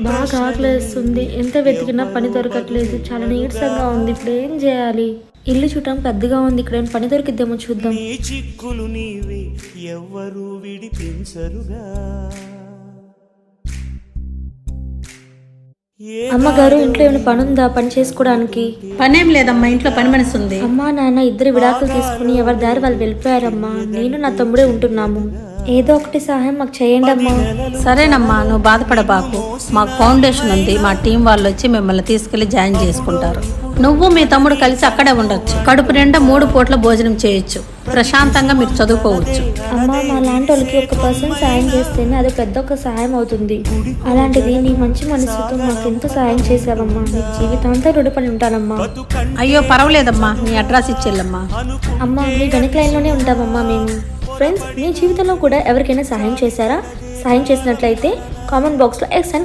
బాగా ఆకలేస్తుంది. ఎంత వెతికినా పని దొరకట్లేదు. చాలా నీరసంగా ఉంది. ఇప్పుడు ఏం చేయాలి? ఇల్లు చుట్టం పెద్దగా ఉంది. ఇక్కడ ఏం పని దొరికిద్దేమో చూద్దాం. నీ చిక్కులు నీవే ఎవ్వరూ విడిపించరుగా. అమ్మగారు, ఇంట్లో ఏమైనా పని ఉందా? పని చేసుకోవడానికి? పనేం లేదమ్మా, ఇంట్లో పని మనిషి ఉంది. అమ్మా నాన్న ఇద్దరు విడాకులు తీసుకుని ఎవరి దారి వాళ్ళు వెళ్ళిపోయారమ్మా. నేను నా తమ్ముడే ఉంటున్నాము. ఏదో ఒకటి సహాయం మాకు చేయండి అమ్మా. సరేనమ్మా, నువ్వు బాధపడబాకు. మాకు ఫౌండేషన్ ఉంది. మా టీం వాళ్ళు వచ్చి మిమ్మల్ని తీసుకెళ్లి జాయిన్ చేసుకుంటారు. నువ్వు మీ తమ్ముడు కలిసి అక్కడే ఉండొచ్చు. కడుపు నిండా 3 పూట్ల భోజనం చేయొచ్చు. ప్రశాంతంగా మీరు చదువుకోవచ్చు. అమ్మా, మా లాంటి వాళ్ళకి 1% సాయం చేస్తేనే అది పెద్ద ఒక సాయం అవుతుంది. అలాంటిది నీ మంచి మనసుతో మాకు ఎంతో సాయం చేసావమ్మా. నీ జీవితాంతా రుణపడి ఉంటానమ్మా. అయ్యో పర్వాలేదమ్మా, నీ అడ్రస్ ఇచ్చేళ్ళమ్మా. అమ్మా, మీ వెనక లైన్లోనే ఉంటామమ్మా మేము. ఫ్రెండ్స్, మీ జీవితంలో కూడా ఎవరికైనా సహాయం చేశారా? సహాయం చేసినట్లయితే కామెంట్ బాక్స్లో X అని